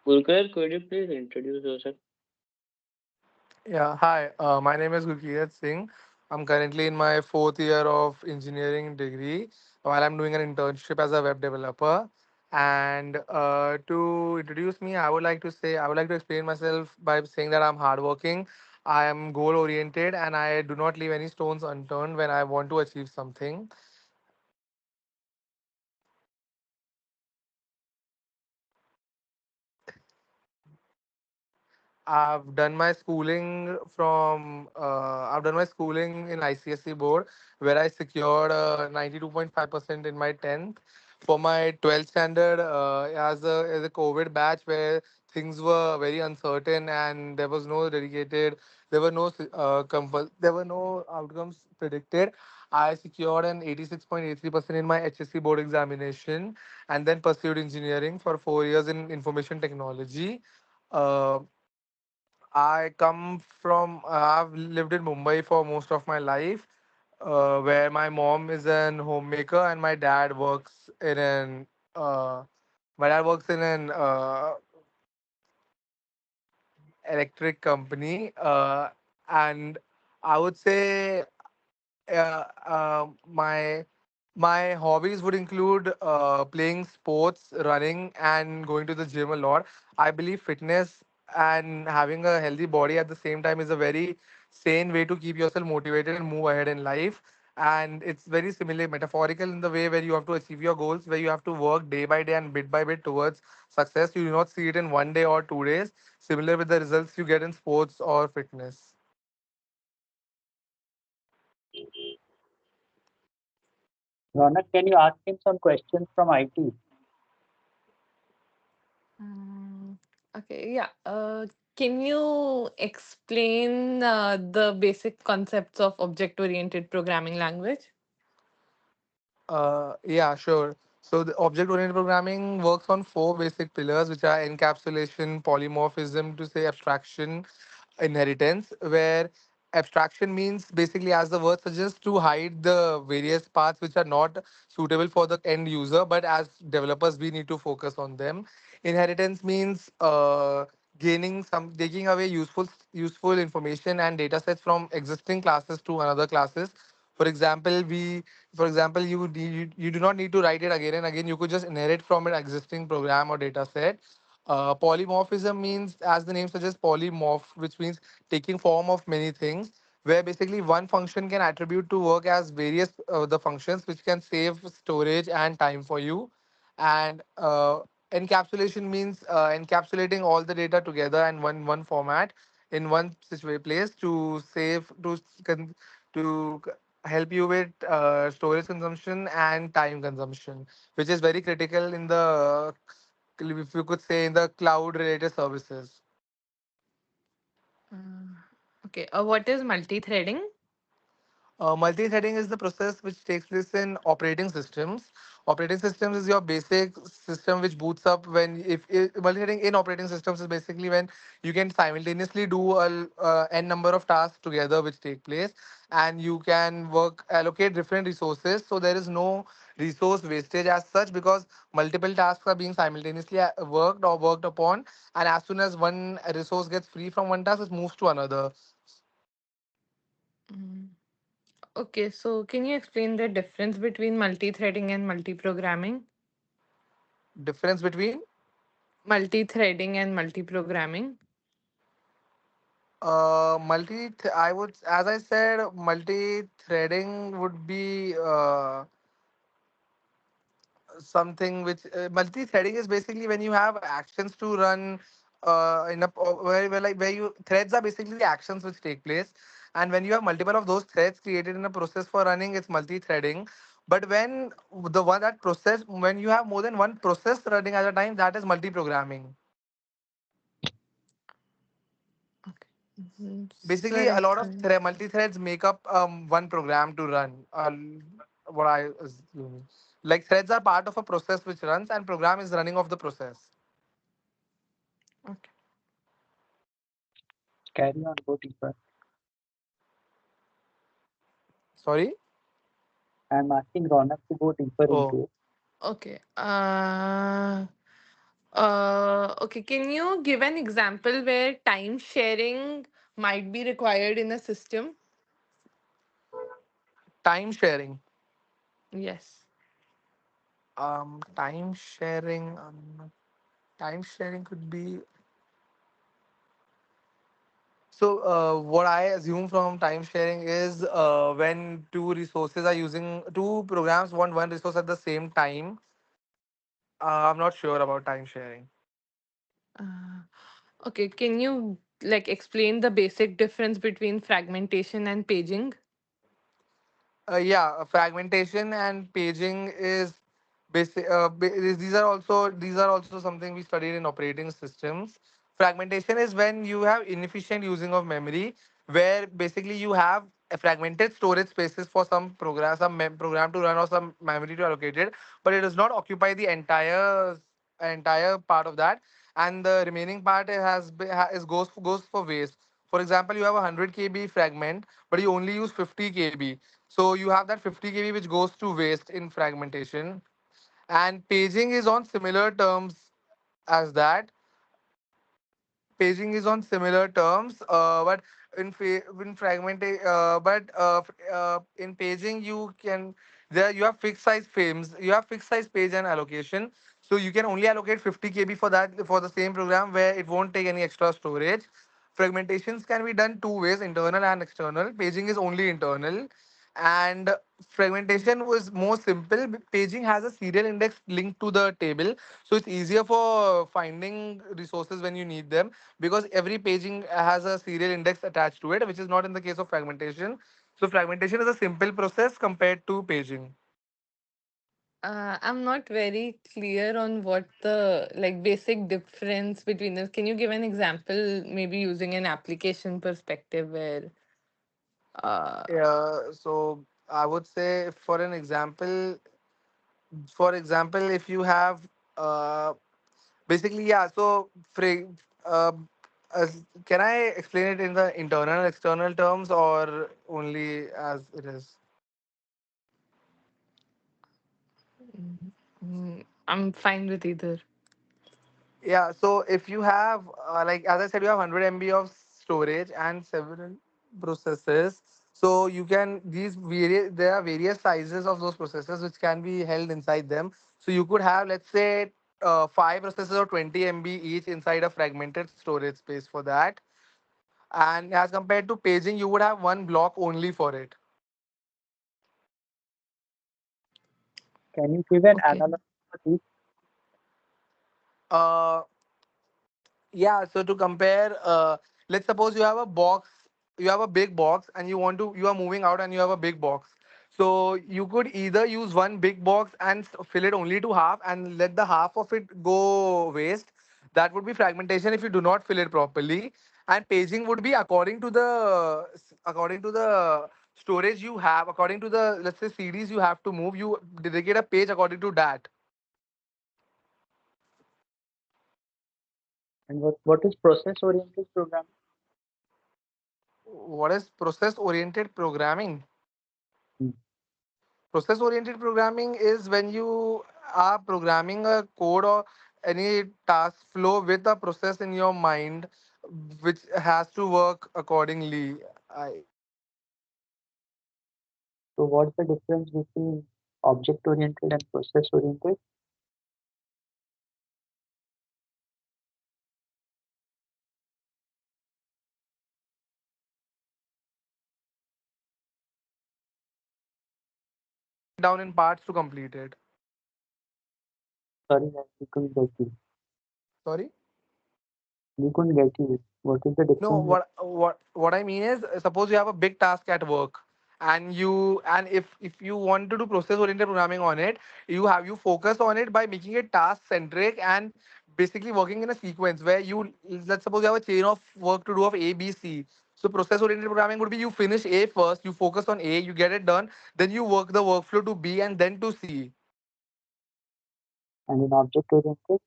Pulkar, could you please introduce yourself? Yeah, hi. My name is Gurkeerat Singh. I'm currently in my fourth year of engineering degree while I'm doing an internship as a web developer. And to introduce me, I would like to explain myself by saying that I'm hardworking, I am goal oriented, and I do not leave any stones unturned when I want to achieve something. I've done my schooling in ICSE board where I secured 92.5% in my 10th. For my 12th standard, as a COVID batch where things were very uncertain and there were no outcomes predicted. I secured an 86.83% in my HSC board examination and then pursued engineering for 4 years in information technology. Uh, I've lived in Mumbai for most of my life, where my mom is an homemaker and uh, my dad works in an electric company. And I would say my hobbies would include playing sports, running, and going to the gym a lot. I believe fitness and having a healthy body at the same time is a very sane way to keep yourself motivated and move ahead in life. And it's very similar, metaphorical in the way where you have to achieve your goals, where you have to work day by day and bit by bit towards success. You do not see it in 1 day or 2 days. Similar with the results you get in sports or fitness. Ronak, can you ask him some questions from IT? Mm, okay, yeah. Can you explain the basic concepts of object-oriented programming language? Yeah, sure. So the object-oriented programming works on four basic pillars, which are encapsulation, polymorphism, to say abstraction, inheritance, where abstraction means basically, as the word suggests, to hide the various parts which are not suitable for the end user, but as developers, we need to focus on them. Inheritance means taking away useful information and data sets from existing classes to another classes. For example, you do not need to write it again and again. You could just inherit from an existing program or data set. Polymorphism means, as the name suggests, polymorph, which means taking form of many things, where basically one function can attribute to work as various the functions, which can save storage and time for you. And encapsulation means encapsulating all the data together in one format in one situation place to save to help you with storage consumption and time consumption, which is very critical in the, if you could say, in the cloud related services. Uh, okay, what is multi-threading? Multi-threading is the process which takes place in operating systems. Operating systems is your basic system which boots up when if multi-threading in operating systems is basically when you can simultaneously do n number of tasks together which take place, and you can allocate different resources. So there is no resource wastage as such, because multiple tasks are being simultaneously worked upon, and as soon as one resource gets free from one task, it moves to another. Mm, okay, so can you explain the difference between multi-threading and multi-programming? Difference between Multi-threading and multi-programming. I would, as I said, multi-threading would be something which multi-threading is basically when you have actions to run where you threads are basically actions which take place, and when you have multiple of those threads created in a process for running, it's multi-threading. But when you have more than one process running at a time, that is multi-programming. Okay. Mhm. Basically, a Sorry. lot of multi-threads make up one program to run. What I assume, like threads are part of a process which runs, and program is running of the process. Okay. Carry on, go deeper. Sorry. I'm asking Ronak to go deeper Oh, Okay. Okay, can you give an example where time sharing might be required in a system? Time sharing. Yes. Time sharing. Time sharing could be. So, what I assume from time sharing is when two resources are using two programs want one resource at the same time. I'm not sure about time sharing. Uh, okay, can you like explain the basic difference between fragmentation and paging? Yeah, fragmentation and paging is basic. These are also something we studied in operating systems. Fragmentation is when you have inefficient using of memory, where basically you have a fragmented storage spaces for some program, program to run or some memory to allocate it, but it does not occupy the entire part of that, and the remaining part is goes for waste. For example, you have a 100 KB fragment, but you only use 50 KB, so you have that 50 KB which goes to waste in fragmentation. And paging is on similar terms as that. Paging is on similar terms, but in in paging you can there you have fixed size frames, you have fixed size page and allocation, so you can only allocate 50 KB for that for the same program where it won't take any extra storage. Fragmentations can be done two ways, internal and external. Paging is only internal, and fragmentation was more simple. Paging has a serial index linked to the table, so it's easier for finding resources when you need them, because every paging has a serial index attached to it, which is not in the case of fragmentation. So fragmentation is a simple process compared to paging. I'm not very clear on what the like basic difference between this. Can you give an example, maybe using an application perspective where uh So I would say, for example, if you have uh, basically, yeah. So, uh, can I explain it in the internal and external terms, or only as it is? I'm fine with either. Yeah. So if you have, like as I said, you have 100 MB of storage and several processes. So you can there are various sizes of those processes which can be held inside them. So you could have, let's say, five processes of 20 MB each inside a fragmented storage space for that. And as compared to paging, you would have one block only for it. Can you give an Okay. analogy for this? Uh, Yeah, so to compare, let's suppose you have a big box, and you are moving out and you have a big box. So you could either use one big box and fill it only to half and let the half of it go waste. That would be fragmentation if you do not fill it properly. And paging would be according to the storage you have, according to the, let's say, CDs you have to move, you dedicate a page according to that. And what is process-oriented programming? What is process oriented programming? Hmm. Process oriented programming is when you are programming a code or any task flow with a process in your mind which has to work accordingly. So what's the difference between object-oriented and process-oriented? Down in parts to complete it. Sorry, we couldn't get you. Sorry? We couldn't get you. What is the No, difference? what I mean is, suppose you have a big task at work, and if you want to do process oriented programming on it, you focus on it by making it task centric and basically working in a sequence where let's suppose you have a chain of work to do of A, B, C. So process oriented programming would be you finish A first, you focus on A, you get it done, then you work the workflow to B and then to C. And in object-oriented,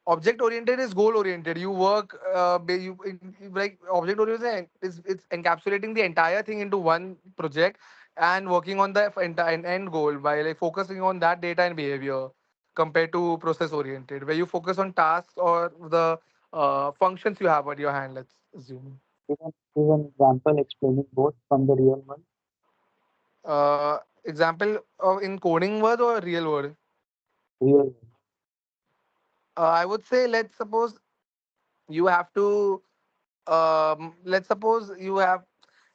Object oriented is goal oriented. You work like object oriented is it's encapsulating the entire thing into one project and working on the entire end goal by like focusing on that data and behavior. compared to process oriented, where you focus on tasks or the functions you have at your hand. Let's assume. Give an example explaining both from the real world. Example of in coding word or real word. Real world. I would say, let's suppose you have to let's suppose you have,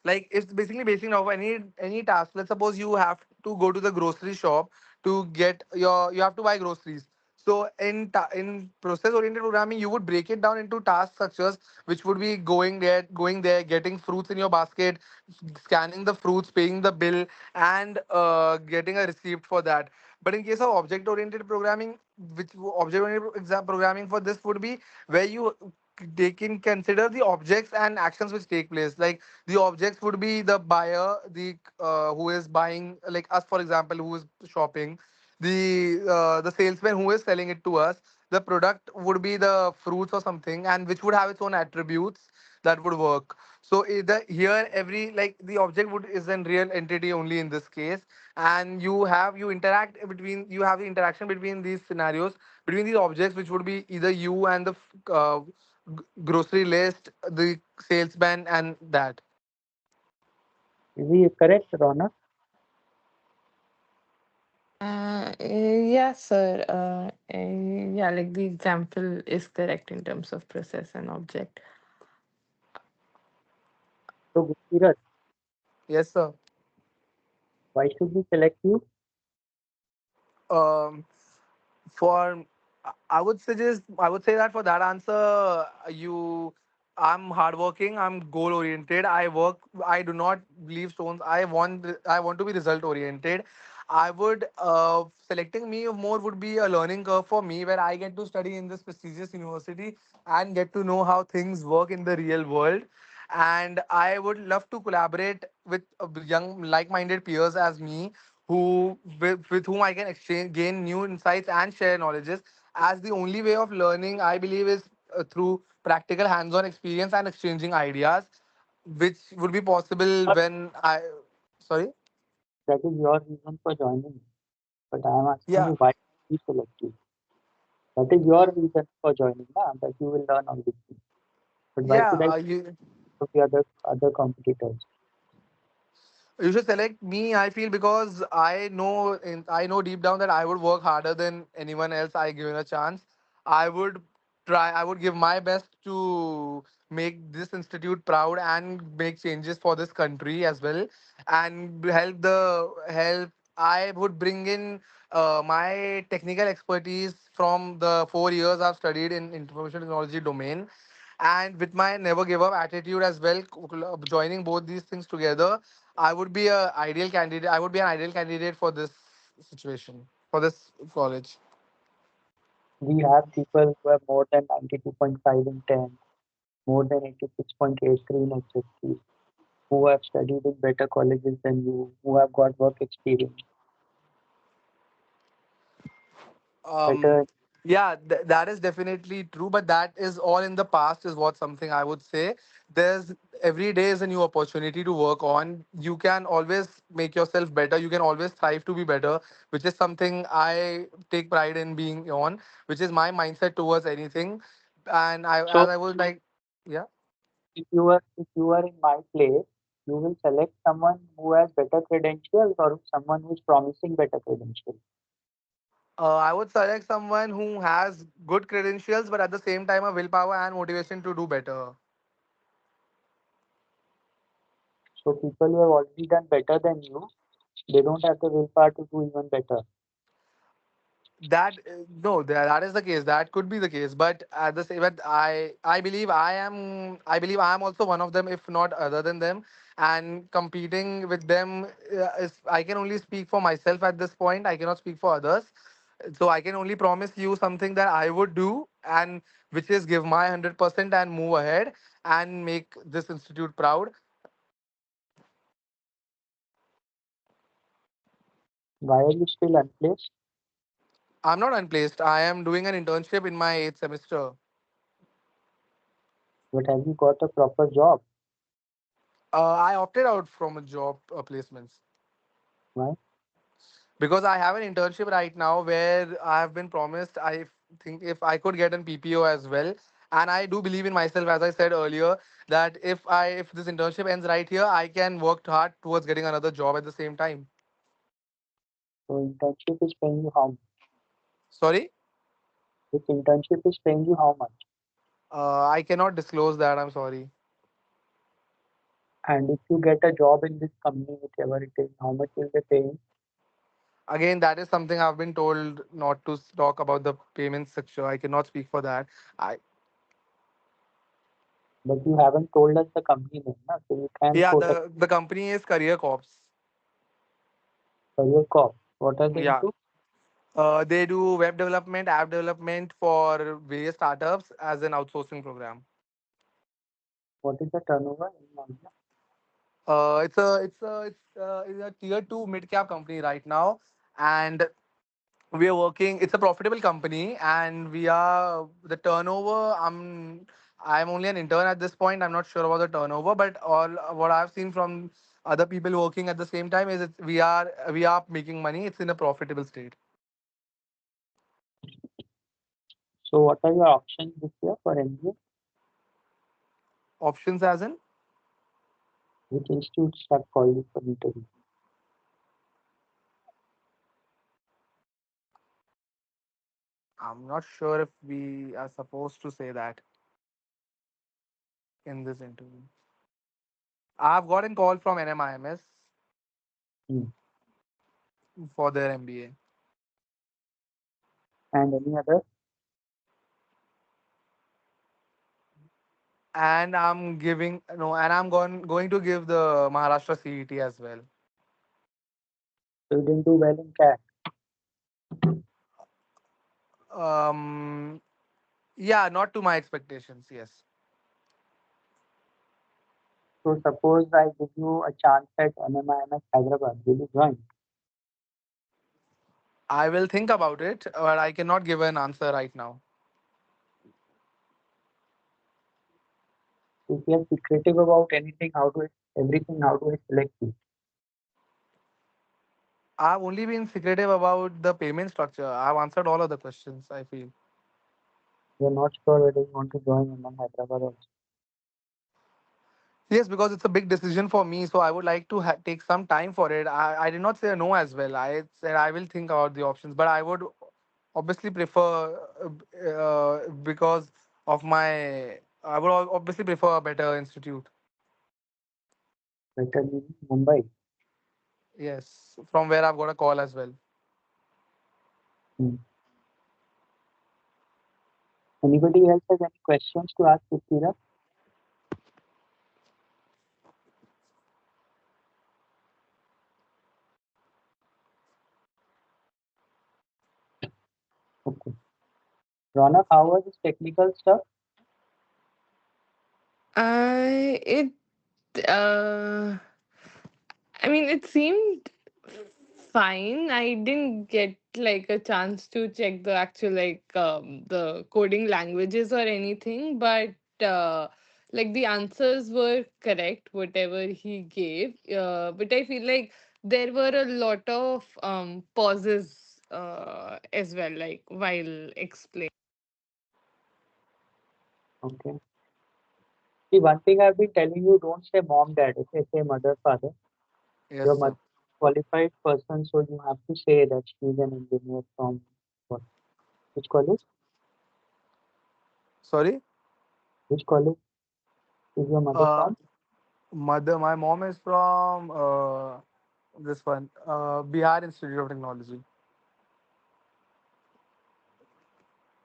like, it's basically basing off any task. Let's suppose you have to go to the grocery shop to get your, you have to buy groceries. So in process oriented programming, you would break it down into task structures, which would be going there, getting fruits in your basket, scanning the fruits, paying the bill, and getting a receipt for that. But in case of object oriented programming, which object oriented exam programming for this would be where you take in consider the objects and actions which take place. Like, the objects would be the buyer, the who is buying, like us for example, who is shopping, the salesman who is selling it to us. The product would be the fruits or something, and which would have its own attributes that would work. So either here, every, like, the object would is a real entity only in this case, and you interact between, you have the interaction between these scenarios, between these objects, which would be either you and the grocery list, the salesman, and that. Is he correct, Rona? Yeah, sir. Yeah, like the example is correct in terms of process and object. So, Gurkirat, Yes, sir. why should we select you? um for I would suggest, I would say that for that answer, I'm hardworking, I'm goal oriented, I work, I do not leave stones, I want to be result oriented. I would selecting me more would be a learning curve for me, where I get to study in this prestigious university and get to know how things work in the real world. And I would love to collaborate with young like-minded peers as me, with whom I can exchange, gain new insights and share knowledges. As the only way of learning, I believe, is through practical hands-on experience and exchanging ideas, which would be possible when I. Sorry. That is your reason for joining. But I am asking Yeah. you why we select you. That is your reason for joining, na? That you will learn all these things. But why Yeah. should I You. of the other competitors? You should select me, I feel, because I know deep down that I would work harder than anyone else I given a chance. I would give my best to make this institute proud and make changes for this country as well, and help. I would bring in my technical expertise from the 4 years I've studied in information technology domain, and with my never give up attitude as well, joining both these things together, I would be an ideal candidate for this situation, for this college. We have people who have more than 92.5 in 10, more than 86.83 in HSC, who have studied in better colleges than you, who have got work experience, Um, better. yeah, that is definitely true, but that is all in the past, is what something I would say. There's Every day is a new opportunity to work on. You can always make yourself better. You can always strive to be better, which is something I take pride in being on, which is my mindset towards anything. And So as I was like, yeah. if you are in my place, you will select someone who has better credentials or someone who is promising better credentials. I would select someone who has good credentials, but at the same time, a willpower and motivation to do better. So people who have already done better than you, they don't have the willpower to do even better. That No, that is the case. That could be the case, but at the same, but I believe I am also one of them, if not other than them. And competing with them is, I can only speak for myself at this point. I cannot speak for others. So I can only promise you something that I would do, and which is give my 100% and move ahead and make this institute proud. Why are you still unplaced? I'm not unplaced. I am doing an internship in my 8th semester. But have you got a proper job? I opted out from a job placements. Why? Because I have an internship right now where I have been promised. I think if I could get an PPO as well, and I do believe in myself, as I said earlier, that if this internship ends right here, I can work hard towards getting another job at the same time. So internship is paying you how much? Sorry, This internship is paying you how much? I cannot disclose that. I'm sorry. And if you get a job in this company, whichever it is, how much will they pay you? Again, that is something I've been told not to talk about the payment structure. I cannot speak for that. I But you haven't told us the company name, na? So you can Yeah, quote a the company is Career Corps. career cop. What are they Yeah. into? They do web development, app development for various startups as an outsourcing program. What is the turnover in India? It's a tier two mid cap company right now, and we are working. It's a profitable company, and we are the turnover. I'm only an intern at this point. I'm not sure about the turnover, but all what I've seen from other people working at the same time is we are making money. It's in a profitable state. So what are your options this year for MBA? Options as in. Which institutes have called you for interview? I'm not sure if we are supposed to say that in this interview. I've got a call from NMIMS Hmm. for their MBA, And any other? and I'm giving no, and I'm going to give the Maharashtra CET as well. So you didn't do well in CAT. Um, yeah, not to my expectations. Yes, So suppose I give you a chance at NMIMS Hyderabad, will you join? I will think about it, but I cannot give an answer right now. If you are secretive about anything, everything, how do I select you? I've only been secretive about the payment structure. I've answered all of the questions, I feel. You're not sure whether you want to join NM Hyderabad also. Yes, because it's a big decision for me, so I would like to take some time for it. I did not say a no as well. I said I will think about the options, but I would obviously prefer because of my. I would obviously prefer a better institute. Better in Mumbai. Yes, from where I've got a call as well. Hmm. Anybody else has any questions to ask Prithviraj? Okay. Ronak, how was this technical stuff? It uh I mean, it seemed fine. I didn't get like a chance to check the actual the coding languages or anything, but like the answers were correct, whatever he gave. But I feel like there were a lot of pauses as well, like while explaining. Okay. See, one thing I've been telling you, don't say mom, dad. Okay, say mother, father. Yes, Your sir. mother qualified person, so you have to say that she's an engineer from what? Which college? Sorry. Which college is your mother Uh, from? My mom is from this one, Bihar Institute of Technology.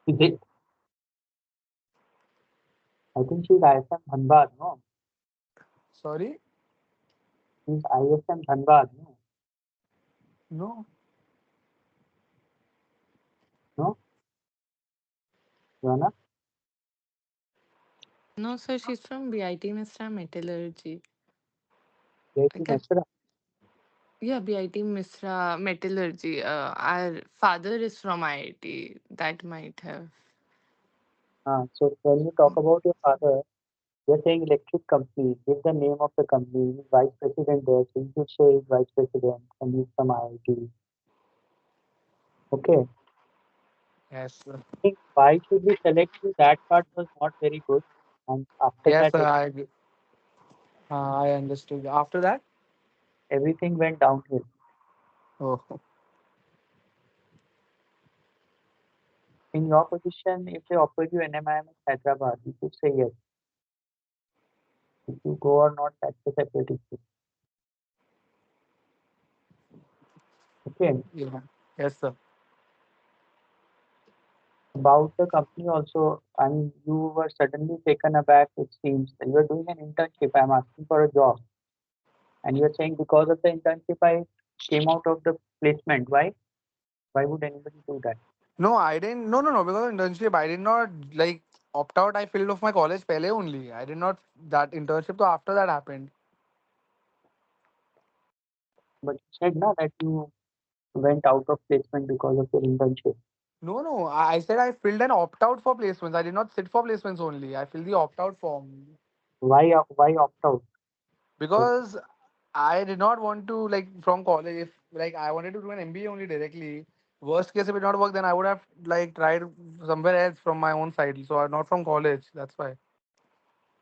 Is it? I think she's ISM Dhanbad, no? Sorry. She's ISM Dhanbad, no? No. No? Ronak? No, sir, she's from BIT Misra Metallurgy. JT I can Mesra? Yeah, BIT Misra Metallurgy. Our father is from IIT. That might have. So when you talk about your father, you're saying electric company. Give the name of the company. He's vice president there. So you should say he's vice president and he's from IIT. Okay. Yes, sir. I think why should we select you? That part was not very good. And after Yes, that, sir. I understood. After that, everything went downhill. oh, In your position, if they offer you NMIMS Hyderabad, you should say yes. If you go or not, that's a separate issue. Okay. yeah. Yes, sir. About the company also, I mean, you were suddenly taken aback, it seems. You are doing an internship. I'm asking for a job. And you're saying because of the internship, I came out of the placement. Why? Why would anybody do that? No, I didn't. No, no, no. Because of internship, I did not like opt out. I filled off my college pehle only. I did not that internship. So after that happened. But you said na that you went out of placement because of your internship. No, no. I said I filled an opt out for placements. I did not sit for placements only. I filled the opt out form Why opt out? So, because I did not want to like from college. If like I wanted to do an MBA only directly. Worst case, if it did not work, then I would have like tried somewhere else from my own side. So not from college. That's why.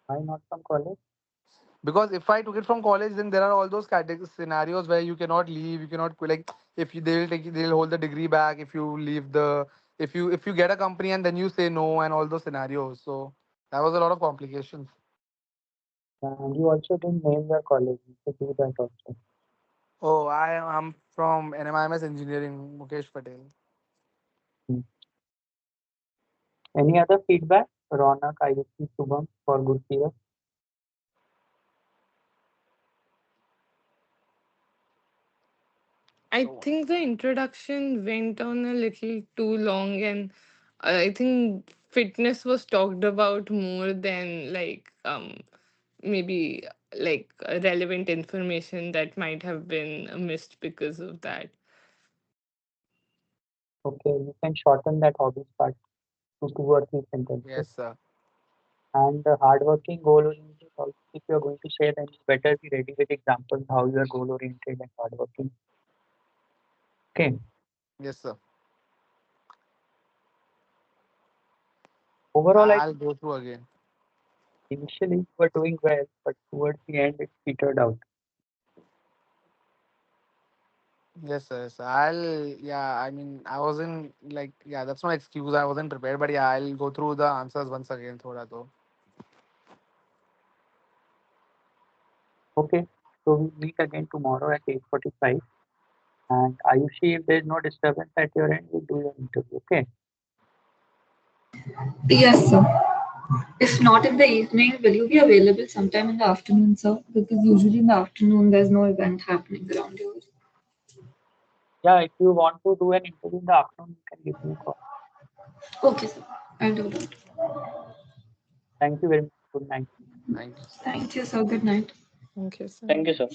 why not from college? Because if I took it from college, then there are all those scenarios where you cannot leave, you cannot quit. Like if you, they'll hold the degree back if you leave the, if you get a company and then you say no and all those scenarios. So that was a lot of complications. And you also didn't name your college. You should do that also. Oh, I'm from NMIMS Engineering, Mukesh Patel. Hmm. Any other feedback? Ronak, Ayushi, Shubham for Gurpreet? I So think the introduction went on a little too long, and I think fitness was talked about more than maybe relevant information that might have been missed because of that. Okay, you can shorten that hobbies part to 2 or 3 sentences. yes, sir. And the hardworking, goal-oriented, also, if you're going to share, then you better be ready with examples how you are goal-oriented and hardworking. Okay. Yes, sir. Overall, I I'll go through again. initially you were doing well, but towards the end it petered out. Yes, sir. Yes, sir. Yeah, I mean, I wasn't like, yeah, that's no excuse. I wasn't prepared, but yeah, I'll go through the answers once again, thoda though. Okay. So we meet again tomorrow at 8:45. And Ayushi, if there's no disturbance at your end, we'll do your interview. Okay. Yes, sir. If not in the evening, will you be available sometime in the afternoon, sir? Because usually in the afternoon there's no event happening around here. Yeah, if you want to do an interview in the afternoon, you can give me a call. Okay, sir. I'll do that. Thank you very much. Good night. Thank you. Thank you, sir. Good night. Okay, so Thank you, sir.